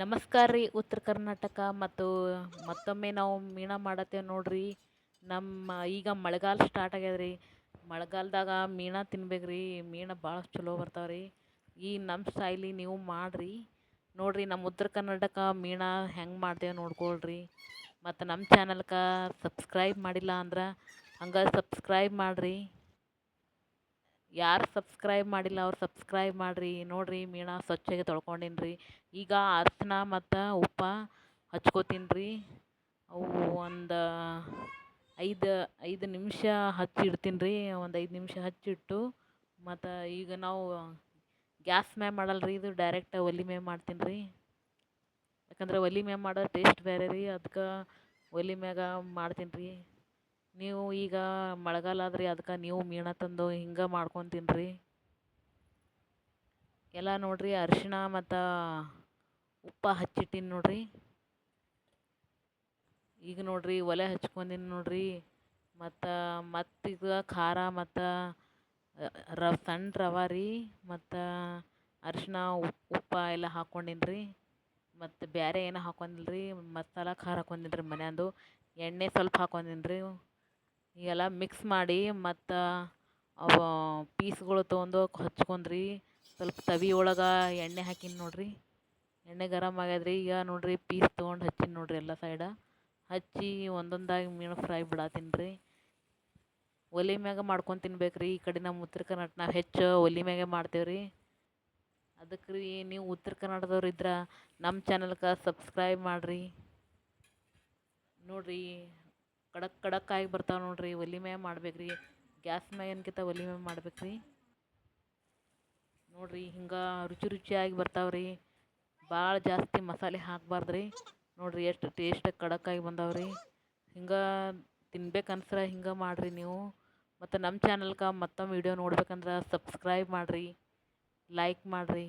ನಮಸ್ಕಾರ ರೀ ಉತ್ತರ ಕರ್ನಾಟಕ ಮತ್ತು ಮತ್ತೊಮ್ಮೆ ನಾವು ಮೀನ ಮಾಡತ್ತೇವೆ ನೋಡ್ರಿ. ನಮ್ಮ ಈಗ ಮಳೆಗಾಲ ಸ್ಟಾರ್ಟ್ ಆಗ್ಯದ ರೀ. ಮಳೆಗಾಲದಾಗ ಮೀನ ತಿನ್ಬೇಕು ರೀ. ಮೀನು ಭಾಳ ಚಲೋ ಬರ್ತಾವೆ ರೀ. ಈ ನಮ್ಮ ಸ್ಟೈಲಿ ನೀವು ಮಾಡಿರಿ ನೋಡ್ರಿ. ನಮ್ಮ ಉತ್ತರ ಕರ್ನಾಟಕ ಮೀನ ಹೆಂಗೆ ಮಾಡ್ತೇವೆ ನೋಡ್ಕೊಳ್ರಿ. ಮತ್ತು ನಮ್ಮ ಚಾನಲ್ಗೆ ಸಬ್ಸ್ಕ್ರೈಬ್ ಮಾಡಿಲ್ಲ ಅಂದ್ರೆ ಹಂಗೆ ಸಬ್ಸ್ಕ್ರೈಬ್ ಮಾಡಿರಿ. ಯಾರು ಸಬ್ಸ್ಕ್ರೈಬ್ ಮಾಡಿಲ್ಲ ಅವ್ರು ಸಬ್ಸ್ಕ್ರೈಬ್ ಮಾಡಿರಿ. ನೋಡಿರಿ ಮೀನ ಸ್ವಚ್ಛಗೆ ತೊಳ್ಕೊಂಡಿನಿ ರೀ. ಈಗ ಅರಿಶಿನ ಮತ್ತು ಉಪ್ಪು ಹಚ್ಕೋತೀನಿ ರೀ. ಅವು ಒಂದು ಐದು ನಿಮಿಷ ಹಚ್ಚಿಡ್ತೀನಿ ರೀ. ಒಂದು 5 ನಿಮಿಷ ಹಚ್ಚಿಟ್ಟು ಮತ್ತು ಈಗ ನಾವು ಗ್ಯಾಸ್ ಮ್ಯಾಗ ಮಾಡಲ್ಲ ರೀ, ಇದು ಡೈರೆಕ್ಟ್ ಒಲೆ ಮ್ಯಾಗ ಮಾಡ್ತೀನಿ ರೀ. ಯಾಕಂದ್ರೆ ಒಲೆ ಮ್ಯಾಗ ಮಾಡೋ ಟೇಸ್ಟ್ ಬೇರೆ ರೀ, ಅದಕ್ಕೆ ಒಲೆ ಮ್ಯಾಗ ಮಾಡ್ತೀನಿ ರೀ. ನೀವು ಈಗ ಮಳೆಗಾಲ ಆದ್ರಿ, ಅದಕ್ಕೆ ನೀವು ಮೀನ ತಂದು ಹಿಂಗೆ ಮಾಡ್ಕೊಂಡು ತಿನ್ನಿರಿ ಎಲ್ಲ. ನೋಡಿರಿ ಅರಿಶಿಣ ಮತ್ತು ಉಪ್ಪು ಹಚ್ಚಿಟ್ಟಿನಿ ನೋಡಿರಿ. ಈಗ ನೋಡಿರಿ ಒಲೆ ಹಚ್ಕೊಂಡಿನಿ ನೋಡಿರಿ. ಮತ್ತೀಗ ಖಾರ ಮತ್ತು ಸಣ್ಣ ರವೆ ರೀ ಮತ್ತು ಅರಿಶಿಣ ಉಪ್ಪು ಎಲ್ಲ ಹಾಕ್ಕೊಂಡಿನಿ ರೀ. ಮತ್ತು ಬೇರೆ ಏನೂ ಹಾಕೊಂಡಿಲ್ಲ ರೀ. ಮಸಾಲ ಖಾರ ಹಾಕೊಂಡಿನಿ ರೀ ಮನ್ಯಾಂದು. ಎಣ್ಣೆ ಸ್ವಲ್ಪ ಹಾಕೊಂಡಿನಿ ರೀ. ಈಗೆಲ್ಲ ಮಿಕ್ಸ್ ಮಾಡಿ ಮತ್ತು ಅವು ಪೀಸ್ಗಳು ತೊಗೊಂಡು ಹಚ್ಕೊಂಡ್ರಿ. ಸ್ವಲ್ಪ ತವಿ ಒಳಗೆ ಎಣ್ಣೆ ಹಾಕಿನಿ ನೋಡಿರಿ. ಎಣ್ಣೆ ಗರಮ್ ಆಗ್ಯದ್ರಿ. ಈಗ ನೋಡಿರಿ ಪೀಸ್ ತೊಗೊಂಡು ಹಚ್ಚೀನಿ ನೋಡಿರಿ. ಎಲ್ಲ ಸೈಡ ಹಚ್ಚಿ ಒಂದೊಂದಾಗಿ ಮೀನು ಫ್ರೈ ಬಿಡತ್ತೀನಿ ರೀ. ಒಲೆ ಮ್ಯಾಗ ಮಾಡ್ಕೊಂಡು ತಿನ್ಬೇಕು ರೀ. ಈ ಕಡೆ ನಮ್ಮ ಉತ್ತರ ಕರ್ನಾಟಕ ನಾವು ಹೆಚ್ಚು ಒಲೆ ಮ್ಯಾಗೆ ಮಾಡ್ತೇವೆ ರೀ. ಅದಕ್ಕೆ ರೀ ನೀವು ಉತ್ತರ ಕನ್ನಡದವ್ರು ಇದ್ರೆ ನಮ್ಮ ಚಾನಲ್ಗೆ ಸಬ್ಸ್ಕ್ರೈಬ್ ಮಾಡಿರಿ. ನೋಡಿರಿ ಖಡಕ್ಕಾಗಿ ಬರ್ತಾವೆ ನೋಡಿರಿ. ಒಲೆ ಮ್ಯಾಗ ಮಾಡ್ಬೇಕು ರೀ. ಗ್ಯಾಸ್ ಮ್ಯಾಗಿನ್ಕಿಂತ ಒಲೆ ಮ್ಯಾಗ ಮಾಡ್ಬೇಕು ರೀ. ನೋಡಿರಿ ಹಿಂಗೆ ರುಚಿಯಾಗಿ ಬರ್ತಾವೆ ರೀ. ಭಾಳ ಜಾಸ್ತಿ ಮಸಾಲೆ ಹಾಕಬಾರ್ದು ರೀ. ನೋಡಿರಿ ಎಷ್ಟು ಟೇಸ್ಟ್ ಖಡಕ್ಕಾಗಿ ಬಂದಾವೆ ರೀ. ಹಿಂಗೆ ತಿನ್ಬೇಕು ಅನ್ಸ್ರೆ ಹಿಂಗೆ ಮಾಡಿರಿ ನೀವು. ಮತ್ತು ನಮ್ಮ ಚಾನಲ್ಗೆ ಮತ್ತೊಮ್ಮೆ ವಿಡಿಯೋ ನೋಡ್ಬೇಕಂದ್ರೆ ಸಬ್ಸ್ಕ್ರೈಬ್ ಮಾಡಿರಿ, ಲೈಕ್ ಮಾಡಿರಿ.